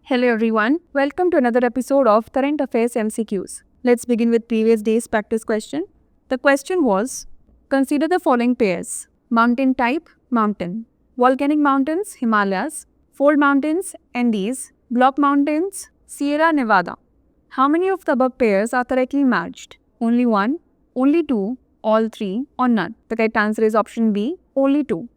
Hello everyone, welcome to another episode of Current Affairs MCQs. Let's begin with previous day's practice question. The question was, consider the following pairs. Mountain type, mountain. Volcanic mountains, Himalayas. Fold mountains, Andes. Block mountains, Sierra Nevada. How many of the above pairs are correctly matched? Only one, only two, all three, or none? The correct answer is option B, only two.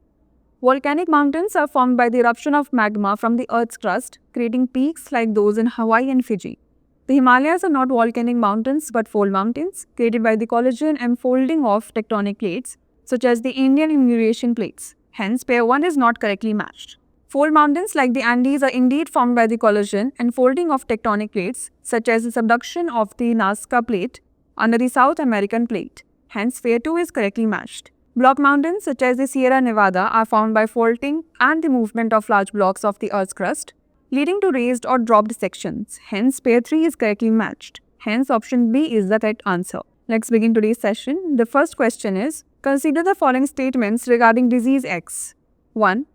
Volcanic mountains are formed by the eruption of magma from the Earth's crust, creating peaks like those in Hawaii and Fiji. The Himalayas are not volcanic mountains but fold mountains, created by the collision and folding of tectonic plates, such as the Indian and Eurasian plates. Hence, pair 1 is not correctly matched. Fold mountains like the Andes are indeed formed by the collision and folding of tectonic plates, such as the subduction of the Nazca plate under the South American plate. Hence, pair 2 is correctly matched. Block mountains such as the Sierra Nevada are formed by faulting and the movement of large blocks of the Earth's crust, leading to raised or dropped sections. Hence, pair 3 is correctly matched. Hence, option B is the correct answer. Let's begin today's session. The first question is, consider the following statements regarding disease X. 1.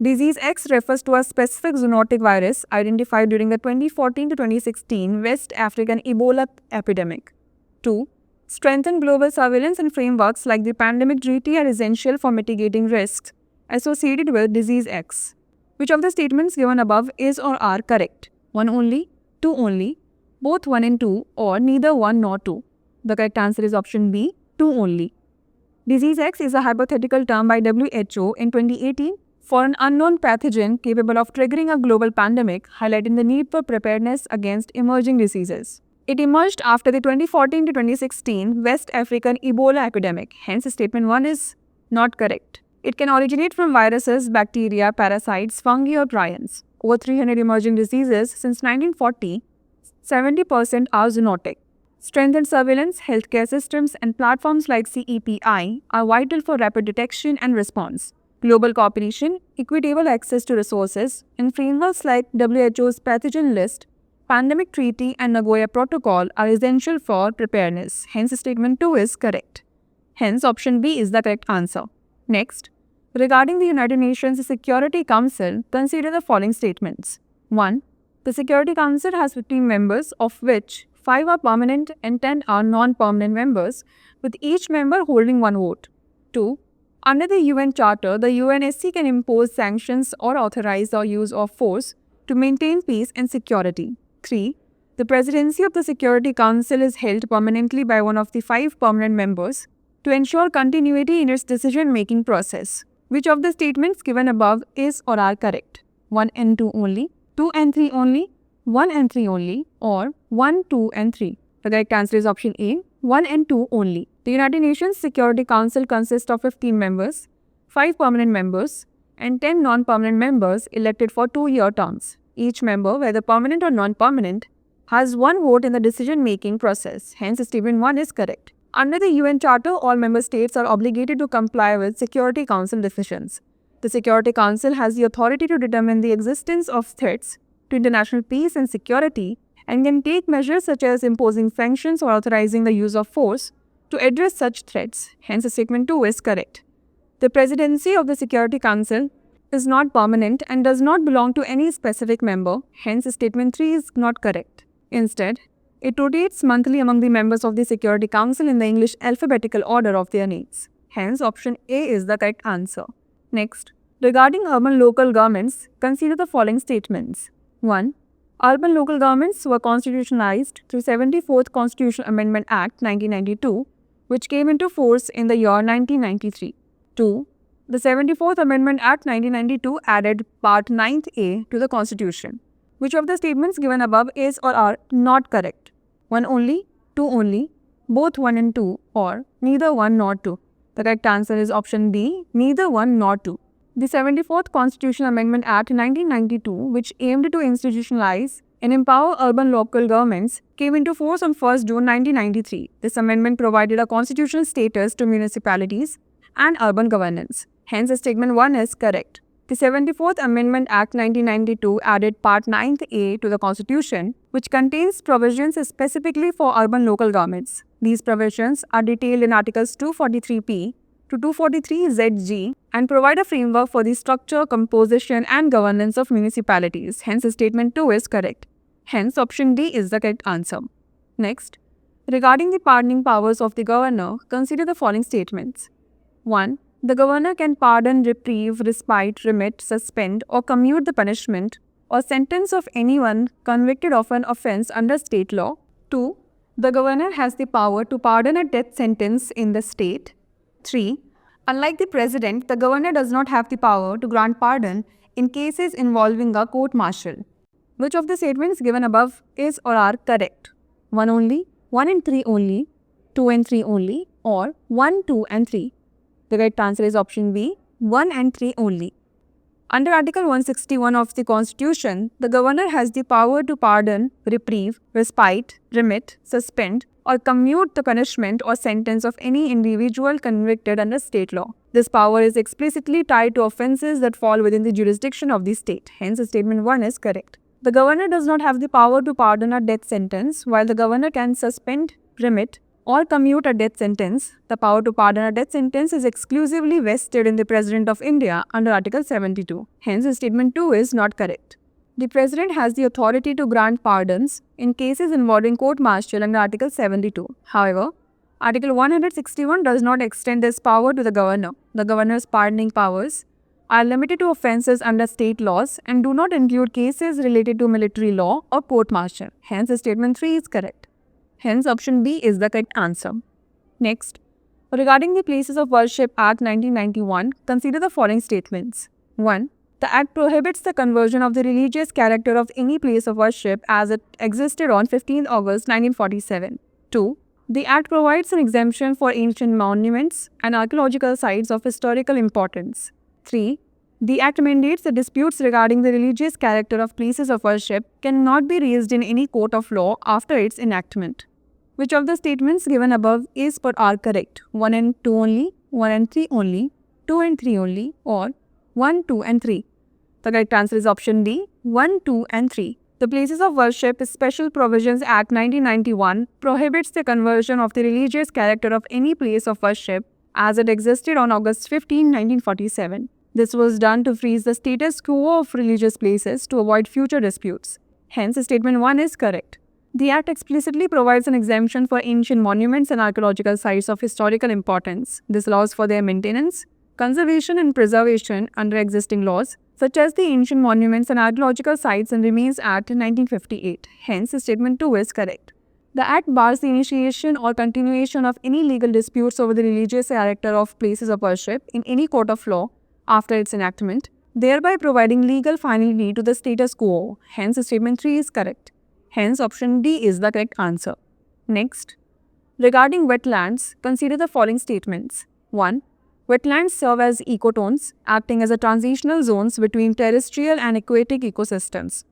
Disease X refers to a specific zoonotic virus identified during the 2014 to 2016 West African Ebola epidemic. 2. Strengthen global surveillance and frameworks like the pandemic treaty are essential for mitigating risks associated with disease X. Which of the statements given above is or are correct? 1 only, 2 only, both 1 and 2, or neither 1 nor 2? The correct answer is option B, 2 only. Disease X is a hypothetical term by WHO in 2018 for an unknown pathogen capable of triggering a global pandemic, highlighting the need for preparedness against emerging diseases. It emerged after the 2014 to 2016 West African Ebola epidemic. Hence, statement 1 is not correct. It can originate from viruses, bacteria, parasites, fungi, or prions. Over 300 emerging diseases since 1940, 70% are zoonotic. Strengthened surveillance, healthcare systems, and platforms like CEPI are vital for rapid detection and response. Global cooperation, equitable access to resources, and frameworks like WHO's pathogen list, Pandemic Treaty, and Nagoya Protocol are essential for preparedness. Hence, statement 2 is correct. Hence, option B is the correct answer. Next, regarding the United Nations Security Council, consider the following statements. 1. The Security Council has 15 members, of which 5 are permanent and 10 are non-permanent members, with each member holding 1 vote. 2. Under the UN Charter, the UNSC can impose sanctions or authorize the use of force to maintain peace and security. 3. The presidency of the Security Council is held permanently by one of the 5 permanent members to ensure continuity in its decision-making process. Which of the statements given above is or are correct? 1 and 2 only, 2 and 3 only, 1 and 3 only, or 1, 2 and 3? The correct answer is option A, 1 and 2 only. The United Nations Security Council consists of 15 members, 5 permanent members, and 10 non-permanent members elected for 2-year terms. Each member, whether permanent or non-permanent, has 1 vote in the decision-making process. Hence, statement 1 is correct. Under the UN Charter, all member states are obligated to comply with Security Council decisions. The Security Council has the authority to determine the existence of threats to international peace and security and can take measures such as imposing sanctions or authorizing the use of force to address such threats. Hence, statement 2 is correct. The presidency of the Security Council is not permanent and does not belong to any specific member. Hence, statement 3 is not correct. Instead, it rotates monthly among the members of the Security Council in the English alphabetical order of their names. Hence, option A is the correct answer. Next, regarding urban local governments, consider the following statements. 1. Urban local governments were constitutionalized through 74th Constitutional Amendment Act 1992, which came into force in the year 1993. 2. The 74th Amendment Act 1992 added Part 9A to the Constitution. Which of the statements given above is or are not correct? 1 only, 2 only, both 1 and 2, or neither 1 nor 2? The correct answer is option B, neither 1 nor 2. The 74th Constitutional Amendment Act 1992, which aimed to institutionalize and empower urban local governments, came into force on 1st June 1993. This amendment provided a constitutional status to municipalities and urban governance. Hence, statement 1 is correct. The 74th Amendment Act 1992 added Part 9A to the Constitution, which contains provisions specifically for urban local governments. These provisions are detailed in Articles 243P to 243ZG and provide a framework for the structure, composition, and governance of municipalities. Hence, statement 2 is correct. Hence, option D is the correct answer. Next, regarding the pardoning powers of the governor, consider the following statements. 1. The governor can pardon, reprieve, respite, remit, suspend, or commute the punishment or sentence of anyone convicted of an offence under state law. 2. The governor has the power to pardon a death sentence in the state. 3. Unlike the president, the governor does not have the power to grant pardon in cases involving a court-martial. Which of the statements given above is or are correct? 1 only, 1 and 3 only, 2 and 3 only, or 1, 2 and 3? The correct answer is option B, 1 and 3 only. Under Article 161 of the Constitution, the governor has the power to pardon, reprieve, respite, remit, suspend, or commute the punishment or sentence of any individual convicted under state law. This power is explicitly tied to offences that fall within the jurisdiction of the state. Hence, statement 1 is correct. The governor does not have the power to pardon a death sentence, while the governor can suspend, remit, or commute a death sentence. The power to pardon a death sentence is exclusively vested in the President of India under Article 72. Hence, statement 2 is not correct. The President has the authority to grant pardons in cases involving court-martial under Article 72. However, Article 161 does not extend this power to the governor. The governor's pardoning powers are limited to offences under state laws and do not include cases related to military law or court-martial. Hence, statement 3 is correct. Hence, option B is the correct answer. Next, regarding the Places of Worship Act 1991, consider the following statements. 1. The Act prohibits the conversion of the religious character of any place of worship as it existed on 15 August 1947. 2. The Act provides an exemption for ancient monuments and archaeological sites of historical importance. 3. The Act mandates that disputes regarding the religious character of places of worship cannot be raised in any court of law after its enactment. Which of the statements given above is or are correct? 1 and 2 only, 1 and 3 only, 2 and 3 only, or 1, 2 and 3? The correct answer is option D, 1, 2 and 3. The Places of Worship Special Provisions Act 1991 prohibits the conversion of the religious character of any place of worship as it existed on August 15, 1947. This was done to freeze the status quo of religious places to avoid future disputes. Hence, statement 1 is correct. The Act explicitly provides an exemption for ancient monuments and archaeological sites of historical importance. This allows for their maintenance, conservation and preservation under existing laws, such as the Ancient Monuments and Archaeological Sites and Remains Act 1958. Hence, statement 2 is correct. The Act bars the initiation or continuation of any legal disputes over the religious character of places of worship in any court of law after its enactment, thereby providing legal finality to the status quo. Hence, statement 3 is correct. Hence, option D is the correct answer. Next, regarding wetlands, consider the following statements. 1. Wetlands serve as ecotones, acting as a transitional zones between terrestrial and aquatic ecosystems.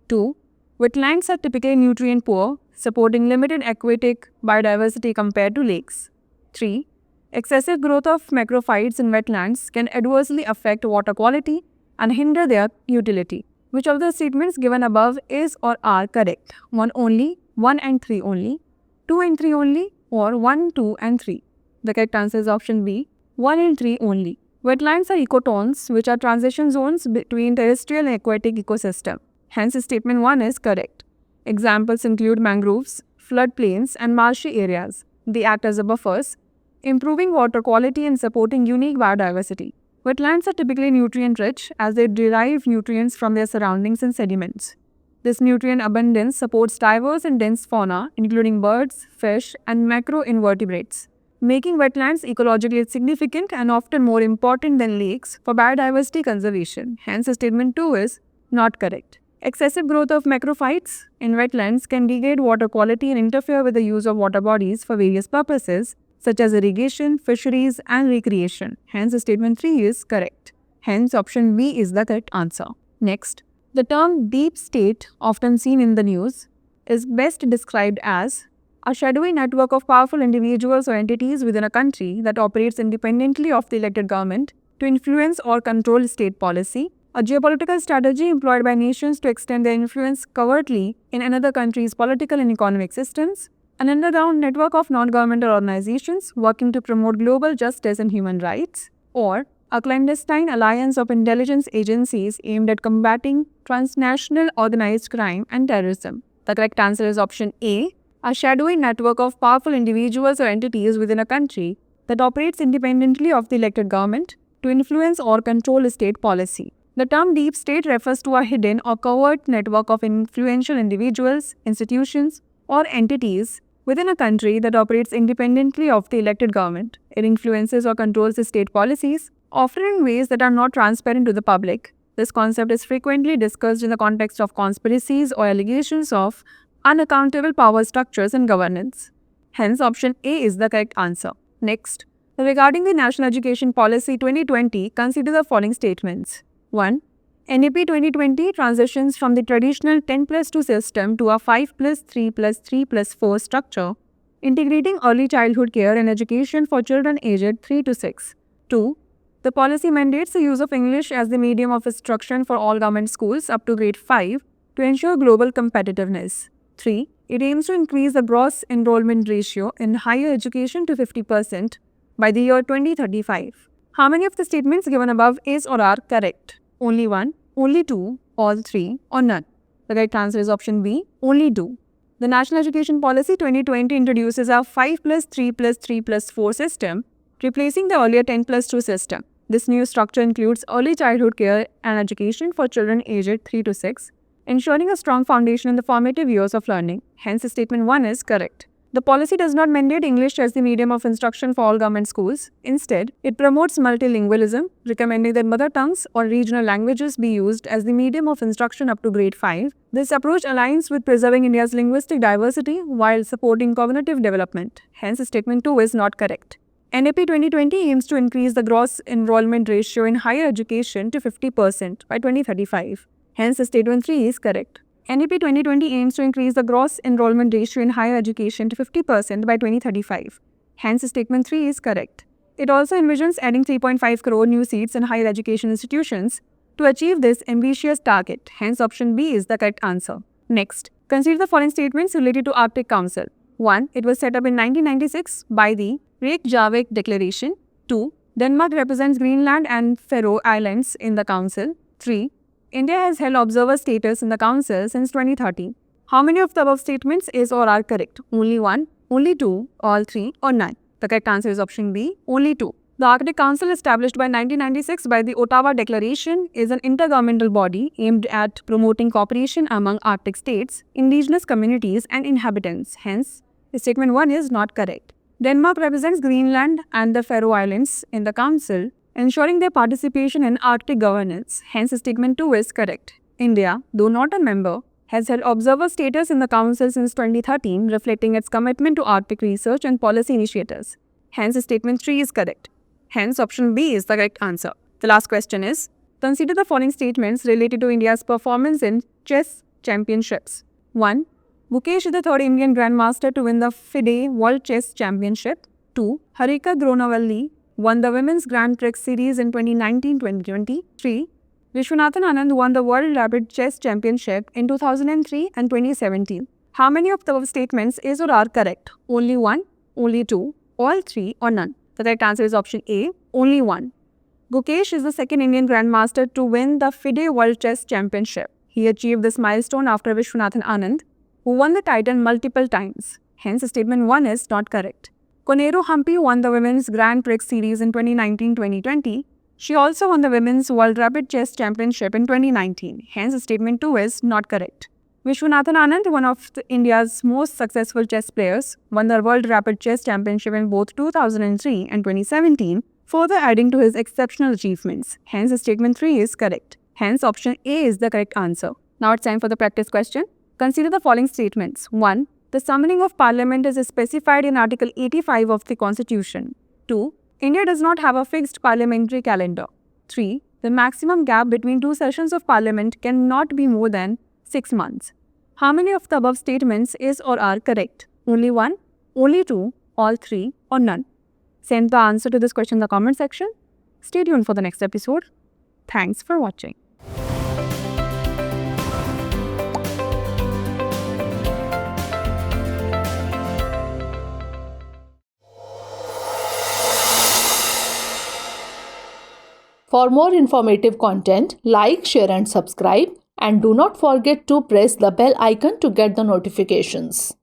2. Wetlands are typically nutrient poor, supporting limited aquatic biodiversity compared to lakes. 3. Excessive growth of macrophytes in wetlands can adversely affect water quality and hinder their utility. Which of the statements given above is or are correct? 1 only, 1 and 3 only, 2 and 3 only, or 1, 2 and 3? The correct answer is option B, 1 and 3 only. Wetlands are ecotones, which are transition zones between terrestrial and aquatic ecosystem. Hence, statement 1 is correct. Examples include mangroves, floodplains, and marshy areas. They act as buffers, improving water quality and supporting unique biodiversity. Wetlands are typically nutrient-rich as they derive nutrients from their surroundings and sediments. This nutrient abundance supports diverse and dense fauna, including birds, fish, and macroinvertebrates, making wetlands ecologically significant and often more important than lakes for biodiversity conservation. Hence, statement 2 is not correct. Excessive growth of macrophytes in wetlands can degrade water quality and interfere with the use of water bodies for various purposes, such as irrigation, fisheries, and recreation. Hence, statement 3 is correct. Hence, option B is the correct answer. Next, the term deep state, often seen in the news, is best described as a shadowy network of powerful individuals or entities within a country that operates independently of the elected government to influence or control state policy, a geopolitical strategy employed by nations to extend their influence covertly in another country's political and economic systems, an underground network of non-governmental organizations working to promote global justice and human rights, or a clandestine alliance of intelligence agencies aimed at combating transnational organized crime and terrorism. The correct answer is option A, a shadowy network of powerful individuals or entities within a country that operates independently of the elected government to influence or control state policy. The term deep state refers to a hidden or covert network of influential individuals, institutions, or entities within a country that operates independently of the elected government. It influences or controls the state policies, often in ways that are not transparent to the public. This concept is frequently discussed in the context of conspiracies or allegations of unaccountable power structures and governance. Hence, option A is the correct answer. Next, regarding the National Education Policy 2020, consider the following statements. 1. NEP 2020 transitions from the traditional 10+2 system to a 5+3+3+4 structure, integrating early childhood care and education for children aged 3 to 6. 2. The policy mandates the use of English as the medium of instruction for all government schools up to grade 5 to ensure global competitiveness. 3. It aims to increase the gross enrollment ratio in higher education to 50% by the year 2035. How many of the statements given above is or are correct? Only one, only two, all three, or none? The right answer is option B, only two. The National Education Policy 2020 introduces a 5+3+3+4 system, replacing the earlier 10+2 system. This new structure includes early childhood care and education for children aged 3 to 6, ensuring a strong foundation in the formative years of learning. Hence, statement 1 is correct. The policy does not mandate English as the medium of instruction for all government schools. Instead, it promotes multilingualism, recommending that mother tongues or regional languages be used as the medium of instruction up to grade 5. This approach aligns with preserving India's linguistic diversity while supporting cognitive development. Hence, statement 2 is not correct. NEP 2020 aims to increase the gross enrollment ratio in higher education to 50% by 2035. Hence, statement 3 is correct. NEP 2020 aims to increase the gross enrollment ratio in higher education to 50% by 2035. Hence, statement 3 is correct. It also envisions adding 3.5 crore new seats in higher education institutions to achieve this ambitious target. Hence, option B is the correct answer. Next, consider the following statements related to Arctic Council. 1. It was set up in 1996 by the Reykjavik Declaration. 2. Denmark represents Greenland and Faroe Islands in the Council. 3. India has held observer status in the Council since 2013. How many of the above statements is or are correct? Only one, only two, all three, or none? The correct answer is option B, only two. The Arctic Council, established by 1996 by the Ottawa Declaration, is an intergovernmental body aimed at promoting cooperation among Arctic states, indigenous communities, and inhabitants. Hence, statement 1 is not correct. Denmark represents Greenland and the Faroe Islands in the Council, ensuring their participation in Arctic governance. Hence, statement 2 is correct. India, though not a member, has held observer status in the Council since 2013, reflecting its commitment to Arctic research and policy initiatives. Hence, statement 3 is correct. Hence, option B is the correct answer. The last question is, consider the following statements related to India's performance in chess championships. 1. Mukesh is the third Indian Grandmaster to win the FIDE World Chess Championship. 2. Harika Gronavalli won the Women's Grand Prix Series in 2019-2020. 3. Vishwanathan Anand won the World Rapid Chess Championship in 2003 and 2017. How many of the above statements is or are correct? Only one, only two, all three, or none? The correct answer is option A, only one. Gukesh is the second Indian Grandmaster to win the FIDE World Chess Championship. He achieved this milestone after Vishwanathan Anand, who won the title multiple times. Hence, statement 1 is not correct. Koneru Hampi won the Women's Grand Prix Series in 2019-2020. She also won the Women's World Rapid Chess Championship in 2019. Hence, statement 2 is not correct. Vishwanathan Anand, one of India's most successful chess players, won the World Rapid Chess Championship in both 2003 and 2017, further adding to his exceptional achievements. Hence, statement 3 is correct. Hence, option A is the correct answer. Now it's time for the practice question. Consider the following statements. 1. The summoning of Parliament is specified in Article 85 of the Constitution. 2. India does not have a fixed parliamentary calendar. 3. The maximum gap between two sessions of Parliament cannot be more than 6 months. How many of the above statements is or are correct? Only one, only two, all three, or none? Send the answer to this question in the comment section. Stay tuned for the next episode. Thanks for watching. For more informative content, like, share and subscribe, and do not forget to press the bell icon to get the notifications.